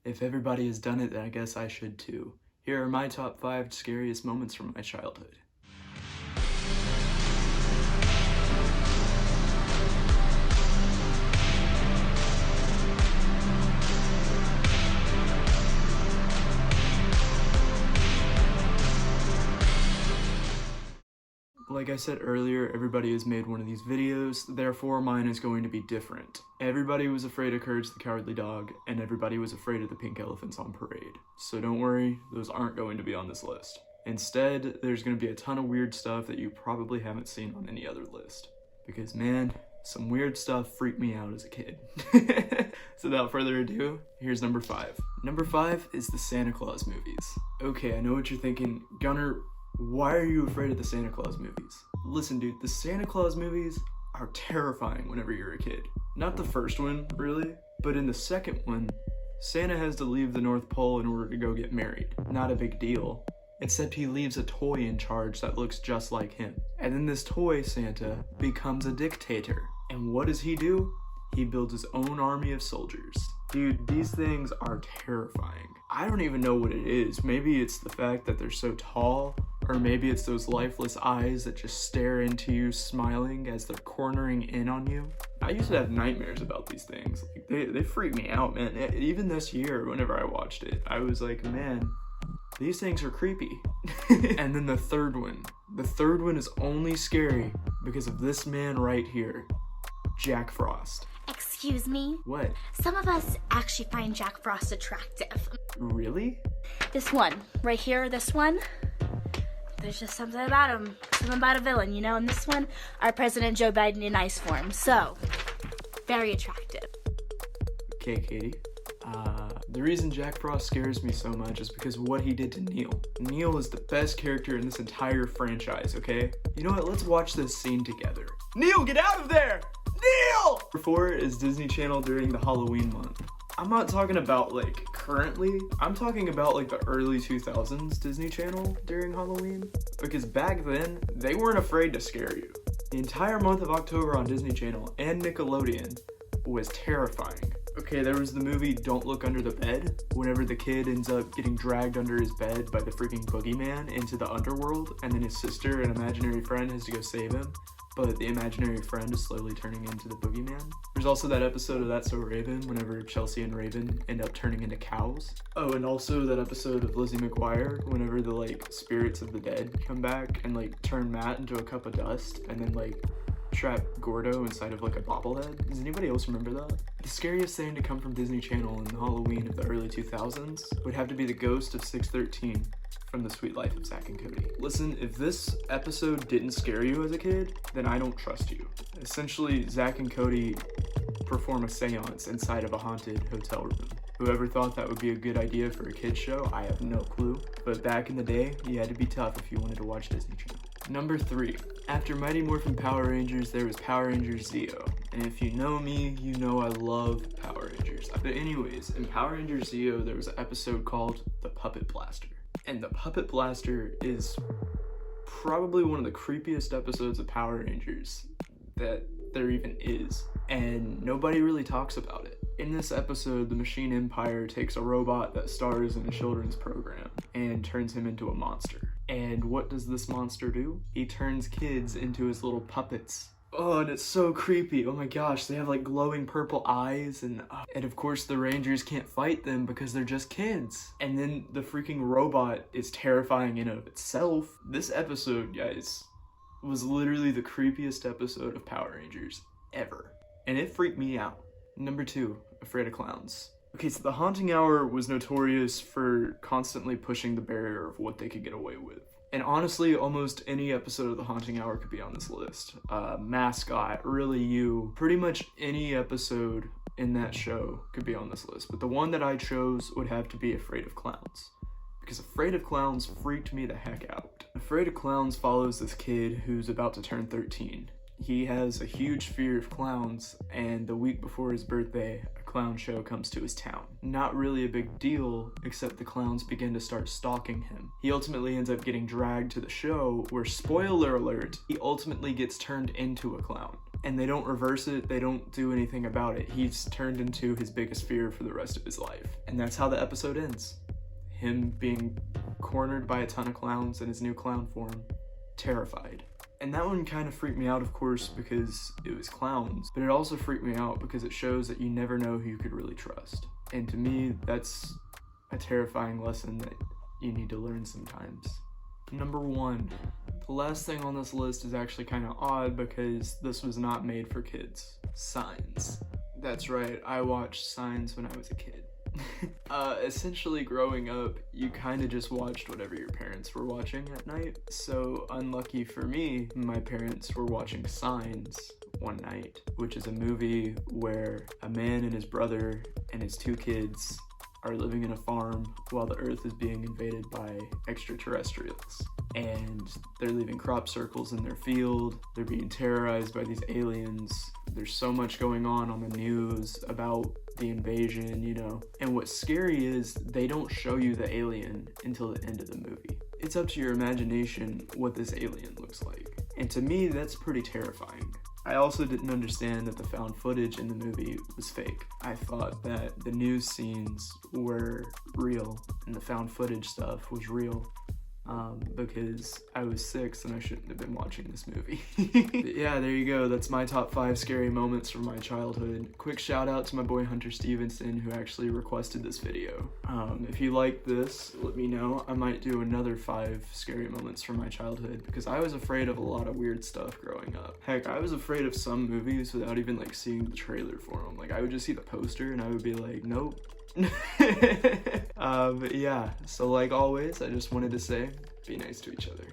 If everybody has done it, then I guess I should too. Here are my top 5 scariest moments from my childhood. Like I said earlier, everybody has made one of these videos, therefore mine is going to be different. Everybody was afraid of Courage the Cowardly Dog, and everybody was afraid of the pink elephants on parade. So don't worry, those aren't going to be on this list. Instead, there's going to be a ton of weird stuff that you probably haven't seen on any other list. Because man, some weird stuff freaked me out as a kid. So without further ado, here's number 5. Number 5 is the Santa Claus movies. Okay, I know what you're thinking, Gunnar, why are you afraid of the Santa Claus movies? Listen, dude, the Santa Claus movies are terrifying whenever you're a kid. Not the first one, really, but in the second one, Santa has to leave the North Pole in order to go get married. Not a big deal. Except he leaves a toy in charge that looks just like him. And then this toy Santa becomes a dictator. And what does he do? He builds his own army of soldiers. Dude, these things are terrifying. I don't even know what it is. Maybe it's the fact that they're so tall, or maybe it's those lifeless eyes that just stare into you smiling as they're cornering in on you. I used to have nightmares about these things. Like, they freak me out, man. Even this year, whenever I watched it, I was like, man, these things are creepy. And then the third one. The third one is only scary because of this man right here, Jack Frost. Excuse me? What? Some of us actually find Jack Frost attractive. Really? This one, right here, this one, there's just something about him. Something about a villain, you know? And this one, our President Joe Biden in ice form. So, very attractive. Okay, Katie. The reason Jack Frost scares me so much is because of what he did to Neil. Neil is the best character in this entire franchise, okay? You know what? Let's watch this scene together. Neil, get out of there! Neil! Number 4 is Disney Channel during the Halloween month. I'm not talking about like currently, I'm talking about like the early 2000s Disney Channel during Halloween. Because back then, they weren't afraid to scare you. The entire month of October on Disney Channel and Nickelodeon was terrifying. Okay, there was the movie Don't Look Under the Bed, whenever the kid ends up getting dragged under his bed by the freaking boogeyman into the underworld, and then his sister, an imaginary friend, has to go save him, but the imaginary friend is slowly turning into the boogeyman. There's also that episode of That's So Raven, whenever Chelsea and Raven end up turning into cows. Oh, and also that episode of Lizzie McGuire, whenever the, like, spirits of the dead come back and, like, turn Matt into a cup of dust, and then, like, trap Gordo inside of like a bobblehead. Does anybody else remember that? The scariest thing to come from Disney Channel in Halloween of the early 2000s would have to be the ghost of 613 from The Sweet Life of Zack and Cody. Listen, if this episode didn't scare you as a kid, then I don't trust you. Essentially, Zack and Cody perform a seance inside of a haunted hotel room. Whoever thought that would be a good idea for a kid's show, I have no clue. But back in the day, you had to be tough if you wanted to watch Disney Channel. Number 3. After Mighty Morphin Power Rangers, there was Power Rangers Zeo. And if you know me, you know I love Power Rangers. But anyways, in Power Rangers Zeo, there was an episode called The Puppet Blaster. And The Puppet Blaster is probably one of the creepiest episodes of Power Rangers that there even is. And nobody really talks about it. In this episode, the Machine Empire takes a robot that stars in a children's program and turns him into a monster. And what does this monster do? He turns kids into his little puppets. Oh, and it's so creepy. Oh my gosh, they have like glowing purple eyes, and of course the Rangers can't fight them because they're just kids. And then the freaking robot is terrifying in and of itself. This episode, guys, was literally the creepiest episode of Power Rangers ever. And it freaked me out. Number 2, Afraid of Clowns. Okay, so the Haunting Hour was notorious for constantly pushing the barrier of what they could get away with. And honestly, almost any episode of The Haunting Hour could be on this list. Mascot, Really You, pretty much any episode in that show could be on this list. But the one that I chose would have to be Afraid of Clowns. Because Afraid of Clowns freaked me the heck out. Afraid of Clowns follows this kid who's about to turn 13. He has a huge fear of clowns, and the week before his birthday, a clown show comes to his town. Not really a big deal, except the clowns begin to start stalking him. He ultimately ends up getting dragged to the show, where, spoiler alert, he ultimately gets turned into a clown. and they don't reverse it, they don't do anything about it. He's turned into his biggest fear for the rest of his life. And that's how the episode ends. Him being cornered by a ton of clowns in his new clown form, terrified. And that one kind of freaked me out, of course, because it was clowns, but it also freaked me out because it shows that you never know who you could really trust. And to me, that's a terrifying lesson that you need to learn sometimes. Number 1. The last thing on this list is actually kind of odd because this was not made for kids. Signs. That's right, I watched Signs when I was a kid. Essentially growing up, you kind of just watched whatever your parents were watching at night. So unlucky for me, my parents were watching Signs one night, which is a movie where a man and his brother and his 2 kids are living in a farm while the earth is being invaded by extraterrestrials. And they're leaving crop circles in their field, they're being terrorized by these aliens, there's so much going on the news about the invasion, you know. And what's scary is they don't show you the alien until the end of the movie. It's up to your imagination what this alien looks like. And to me, that's pretty terrifying. I also didn't understand that the found footage in the movie was fake. I thought that the news scenes were real and the found footage stuff was real. Because I was 6 and I shouldn't have been watching this movie. But yeah, there you go. That's my top 5 scary moments from my childhood. Quick shout out to my boy Hunter Stevenson who actually requested this video. If you like this, let me know. I might do another 5 scary moments from my childhood because I was afraid of a lot of weird stuff growing up. Heck, I was afraid of some movies without even like seeing the trailer for them. Like I would just see the poster and I would be like, nope. But yeah, so like always, I just wanted to say, be nice to each other.